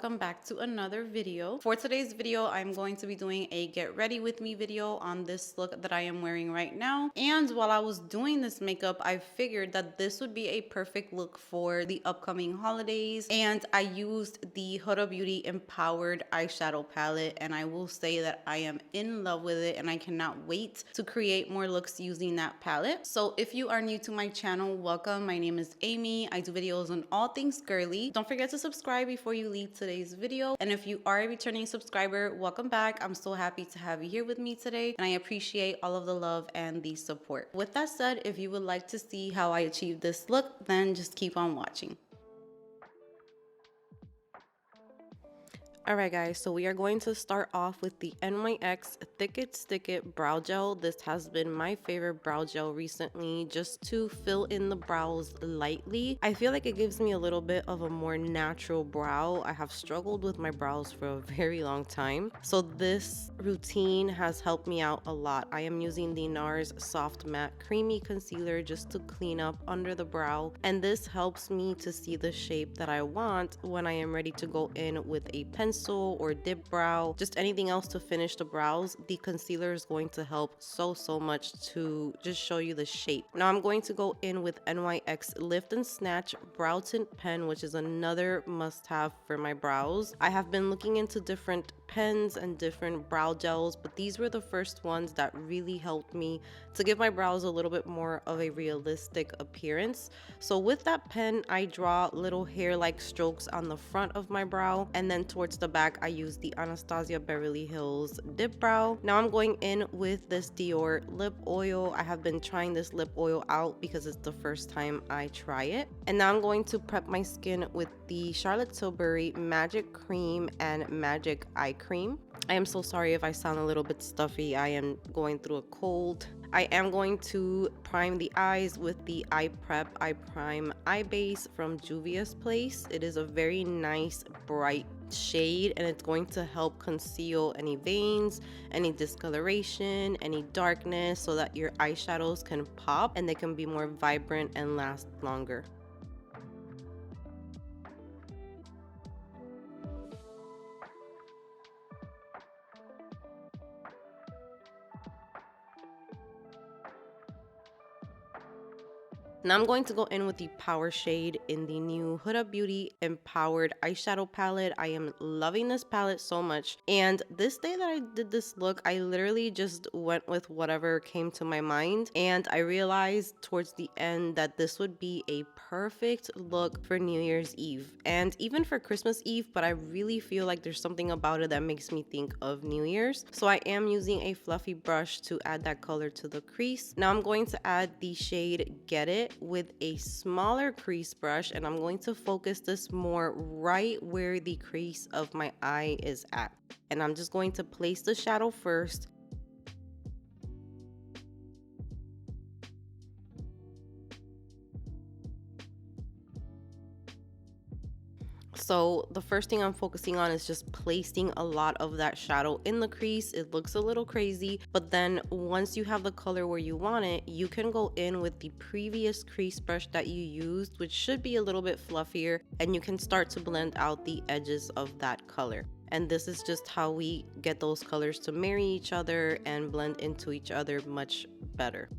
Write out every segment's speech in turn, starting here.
welcome back to another video. For today's video, I'm going to be doing a get ready with me video on this look that I am wearing right now. And while I was doing this makeup, I figured that this would be a perfect look for the upcoming holidays. And I used the Huda Beauty Empowered eyeshadow palette, and I will say that I am in love with it and I cannot wait to create more looks using that palette. So if you are new to my channel, welcome. My name is Amy. I do videos on all things girly. Don't forget to subscribe before you leave today's video. And if you are a returning subscriber, welcome back. I'm so happy to have you here with me today, and I appreciate all of the love and the support. With that said, if you would like to see how I achieved this look, then just keep on watching. Alright guys, so we are going to start off with the NYX Thick It Stick It Brow Gel. This has been my favorite brow gel recently, just to fill in the brows lightly. I feel like it gives me a little bit of a more natural brow. I have struggled with my brows for a very long time, so this routine has helped me out a lot. I am using the NARS Soft Matte Creamy Concealer just to clean up under the brow, and this helps me to see the shape that I want when I am ready to go in with a pencil or dip brow, just anything else to finish the brows. The concealer is going to help so much to just show you the shape. Now I'm going to go in with NYX Lift and Snatch Brow Tint Pen, which is another must-have for my brows. I have been looking into different pens and different brow gels, but these were the first ones that really helped me to give my brows a little bit more of a realistic appearance. So with that pen, I draw little hair-like strokes on the front of my brow, and then towards the back I use the Anastasia Beverly Hills Dip Brow. Now I'm going in with this Dior lip oil. I have been trying this lip oil out because it's the first time I try it. And now I'm going to prep my skin with the Charlotte Tilbury Magic Cream and Magic Eye Cream. I am so sorry if I sound a little bit stuffy. I am going through a cold. I am going to prime the eyes with the Eye Prep Eye Prime Eye Base from Juvia's Place. It is a very nice bright shade, and it's going to help conceal any veins, any discoloration, any darkness, so that your eyeshadows can pop and they can be more vibrant and last longer. Now I'm going to go in with the Power shade in the new Huda Beauty Empowered eyeshadow palette. I am loving this palette so much, and this day that I did this look, I literally just went with whatever came to my mind, and I realized towards the end that this would be a perfect look for New Year's Eve and even for Christmas Eve, but I really feel like there's something about it that makes me think of New Year's. So I am using a fluffy brush to add that color to the crease. Now I'm going to add the shade Get It with a smaller crease brush, and I'm going to focus this more right where the crease of my eye is at. And I'm just going to place the shadow first. So the first thing I'm focusing on is just placing a lot of that shadow in the crease. It looks a little crazy, but then once you have the color where you want it, you can go in with the previous crease brush that you used, which should be a little bit fluffier, and you can start to blend out the edges of that color. And this is just how we get those colors to marry each other and blend into each other much better.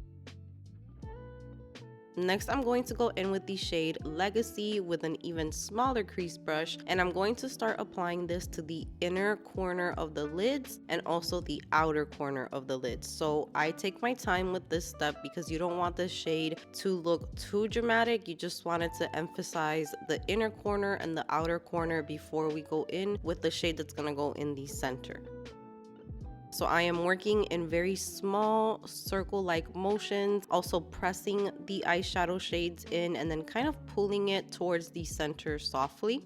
Next, I'm going to go in with the shade Legacy with an even smaller crease brush, and I'm going to start applying this to the inner corner of the lids and also the outer corner of the lids. So I take my time with this step because you don't want this shade to look too dramatic. You just want it to emphasize the inner corner and the outer corner before we go in with the shade that's going to go in the center. So I am working in very small circle-like motions, also pressing the eyeshadow shades in and then kind of pulling it towards the center softly.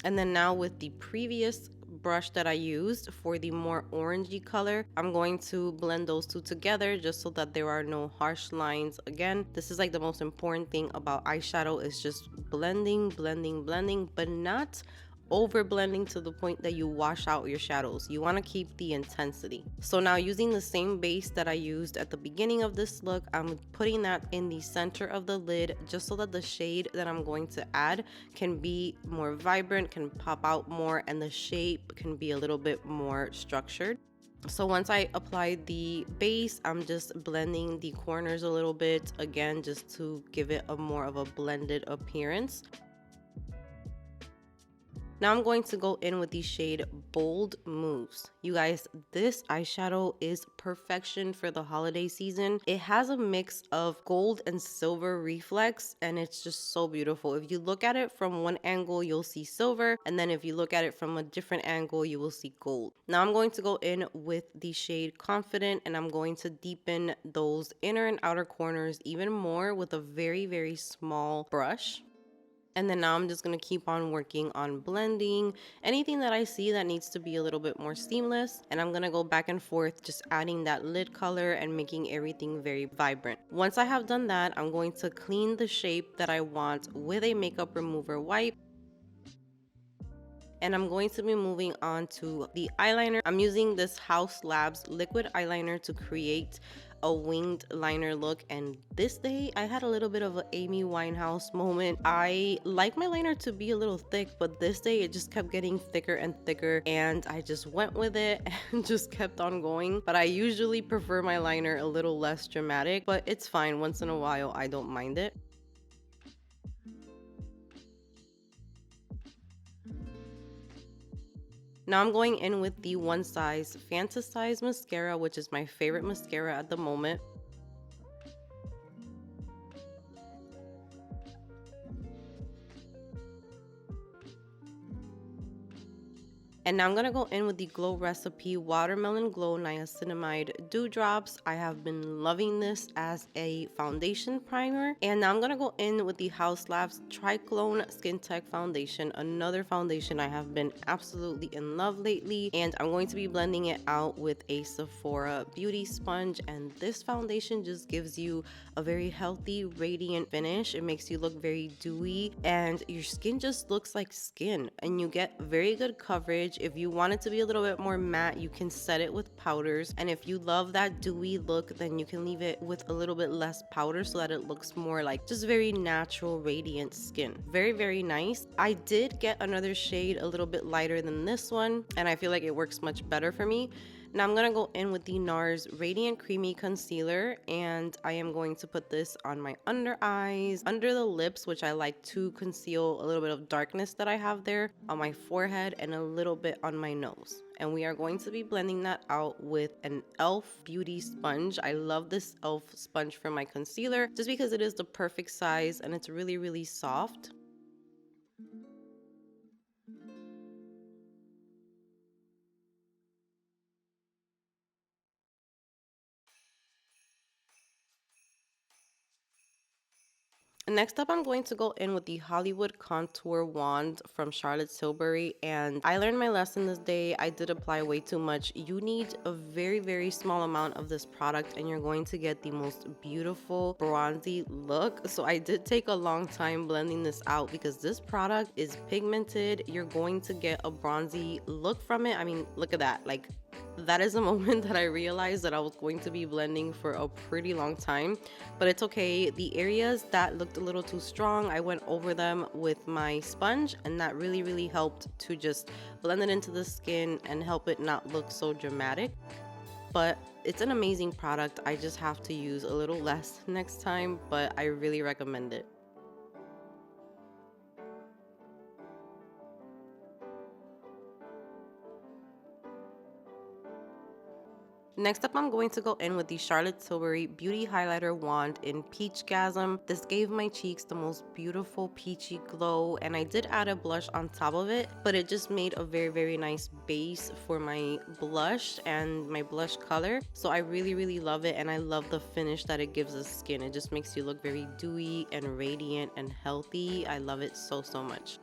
And then now with the previous brush that I used for the more orangey color, I'm going to blend those two together just so that there are no harsh lines. Again, this is like the most important thing about eyeshadow, is just blending, but not over blending to the point that you wash out your shadows. You want to keep the intensity. So now, using the same base that I used at the beginning of this look, I'm putting that in the center of the lid just so that the shade that I'm going to add can be more vibrant, can pop out more, and the shape can be a little bit more structured. So once I apply the base, I'm just blending the corners a little bit, again, just to give it a more of a blended appearance. Now I'm going to go in with the shade Bold Moves. You guys, this eyeshadow is perfection for the holiday season. It has a mix of gold and silver reflex, and it's just so beautiful. If you look at it from one angle, you'll see silver, and then if you look at it from a different angle, you will see gold. Now I'm going to go in with the shade Confident, and I'm going to deepen those inner and outer corners even more with a very, very small brush. And then now I'm just going to keep on working on blending anything that I see that needs to be a little bit more seamless. And I'm going to go back and forth, just adding that lid color and making everything very vibrant. Once I have done that, I'm going to clean the shape that I want with a makeup remover wipe. And I'm going to be moving on to the eyeliner. I'm using this Haus Labs liquid eyeliner to create a winged liner look, and this day I had a little bit of an Amy Winehouse moment. I like my liner to be a little thick, but this day it just kept getting thicker and thicker, and I just went with it and just kept on going. But I usually prefer my liner a little less dramatic, but it's fine. Once in a while I don't mind it. Now I'm going in with the One Size Fantasize mascara, which is my favorite mascara at the moment. And now I'm going to go in with the Glow Recipe Watermelon Glow Niacinamide Dewdrops. I have been loving this as a foundation primer. And now I'm going to go in with the Haus Labs Triclone Skin Tech Foundation, another foundation I have been absolutely in love lately. And I'm going to be blending it out with a Sephora Beauty Sponge. And this foundation just gives you a very healthy, radiant finish. It makes you look very dewy, and your skin just looks like skin, and you get very good coverage. If you want it to be a little bit more matte, you can set it with powders, and if you love that dewy look, then you can leave it with a little bit less powder so that it looks more like just very natural, radiant skin. Very, very nice. I did get another shade a little bit lighter than this one, and I feel like it works much better for me. Now I'm going to go in with the NARS Radiant Creamy Concealer, and I am going to put this on my under eyes, under the lips, which I like to conceal a little bit of darkness that I have there, on my forehead, and a little bit on my nose. And we are going to be blending that out with an e.l.f. beauty sponge. I love this e.l.f. sponge for my concealer just because it is the perfect size and it's really, really soft. Next up, I'm going to go in with the Hollywood Contour Wand from Charlotte Tilbury, and I learned my lesson this day. I did apply way too much. You need a very, very small amount of this product and you're going to get the most beautiful bronzy look. So I did take a long time blending this out because this product is pigmented. You're going to get a bronzy look from it. I mean, look at that. Like, that is a moment that I realized that I was going to be blending for a pretty long time, but it's okay. The areas that looked a little too strong, I went over them with my sponge, and that really, really helped to just blend it into the skin and help it not look so dramatic. But it's an amazing product. I just have to use a little less next time, but I really recommend it. Next up, I'm going to go in with the Charlotte Tilbury Beauty Highlighter Wand in Peachgasm. This gave my cheeks the most beautiful peachy glow, and I did add a blush on top of it, but it just made a very, very nice base for my blush and my blush color. So I really, really love it, and I love the finish that it gives the skin. It just makes you look very dewy and radiant and healthy. I love it so, so much.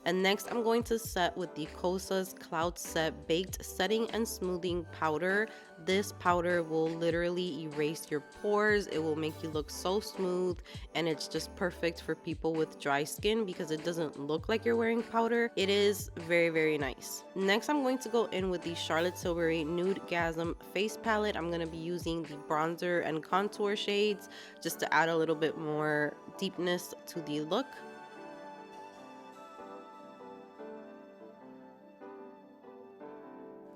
And next I'm going to set with the Kosas Cloud Set Baked Setting and Smoothing Powder. This powder will literally erase your pores. It will make you look so smooth, and it's just perfect for people with dry skin because it doesn't look like you're wearing powder. It is very, very nice. Next, I'm going to go in with the Charlotte Tilbury Nudegasm Face Palette. I'm going to be using the bronzer and contour shades just to add a little bit more deepness to the look.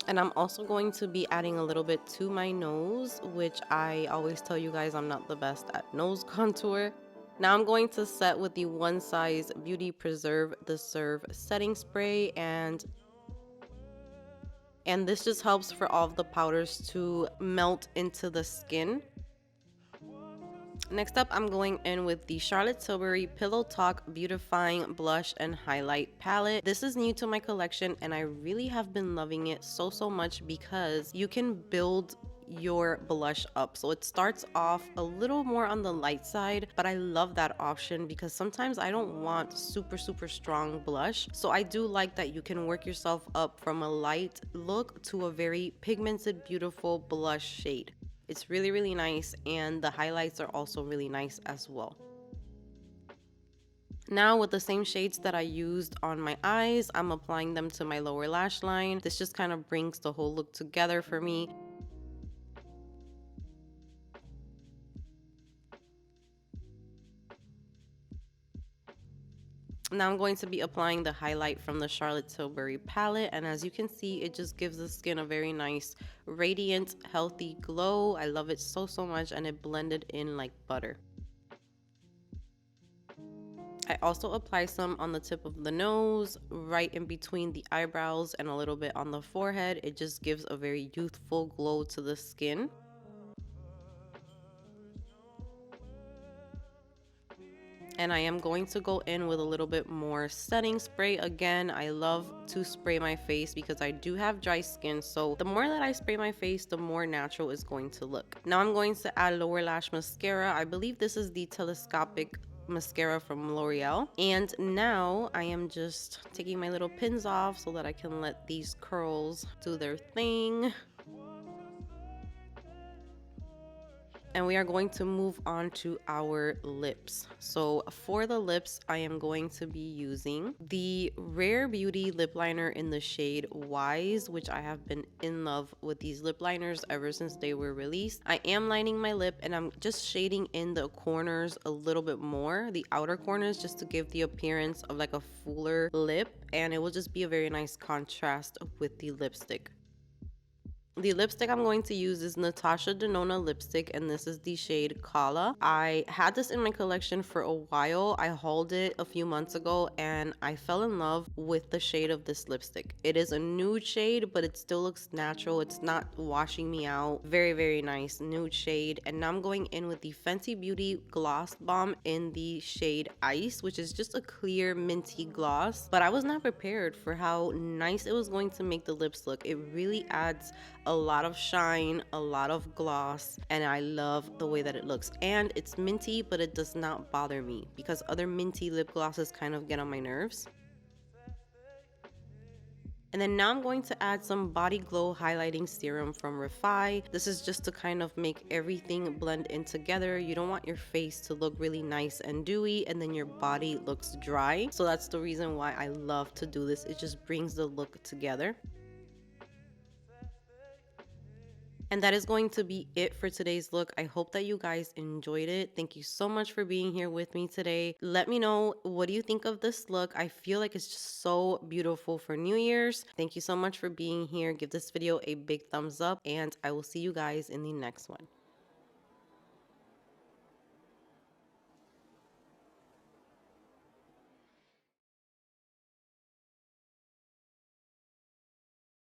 And I'm also going to be adding a little bit to my nose, which I always tell you guys I'm not the best at nose contour. Now I'm going to set with the One Size Beauty Preserve the Serve setting spray, and this just helps for all of the powders to melt into the skin. Next up, I'm going in with the Charlotte Tilbury Pillow Talk Beautifying Blush and Highlight Palette. This is new to my collection, and I really have been loving it so much because you can build your blush up. So it starts off a little more on the light side, but I love that option because sometimes I don't want super strong blush. So I do like that you can work yourself up from a light look to a very pigmented, beautiful blush shade. It's really nice, and the highlights are also really nice as well. Now with the same shades that I used on my eyes, I'm applying them to my lower lash line. This just kind of brings the whole look together for me. Now I'm going to be applying the highlight from the Charlotte Tilbury palette, and as you can see, it just gives the skin a very nice, radiant, healthy glow. I love it so much, and it blended in like butter. I also apply some on the tip of the nose, right in between the eyebrows, and a little bit on the forehead. It just gives a very youthful glow to the skin. And I am going to go in with a little bit more setting spray. Again, I love to spray my face because I do have dry skin, so the more that I spray my face, the more natural it's going to look. Now I'm going to add lower lash mascara. I believe this is the telescopic mascara from L'Oreal. And now I am just taking my little pins off so that I can let these curls do their thing. And we are going to move on to our lips. So for the lips, I am going to be using the Rare Beauty lip liner in the shade Wise, which I have been in love with these lip liners ever since they were released. I am lining my lip, and I'm just shading in the corners a little bit more, the outer corners, just to give the appearance of like a fuller lip, and it will just be a very nice contrast with the lipstick. The lipstick I'm going to use is Natasha Denona lipstick, and this is the shade Kala. I had this in my collection for a while. I hauled it a few months ago, and I fell in love with the shade of this lipstick. It is a nude shade, but it still looks natural. It's not washing me out. Very nice nude shade. And now I'm going in with the Fenty Beauty Gloss Bomb in the shade Ice, which is just a clear minty gloss. But I was not prepared for how nice it was going to make the lips look. It really adds a lot of shine, a lot of gloss, and I love the way that it looks. And it's minty, but it does not bother me because other minty lip glosses kind of get on my nerves. And then now I'm going to add some Body Glow Highlighting Serum from Refi. This is just to kind of make everything blend in together. You don't want your face to look really nice and dewy and then your body looks dry. So that's the reason why I love to do this. It just brings the look together. And that is going to be it for today's look. I hope that you guys enjoyed it. Thank you so much for being here with me today. Let me know, what do you think of this look? I feel like it's just so beautiful for New Year's. Thank you so much for being here. Give this video a big thumbs up, and I will see you guys in the next one.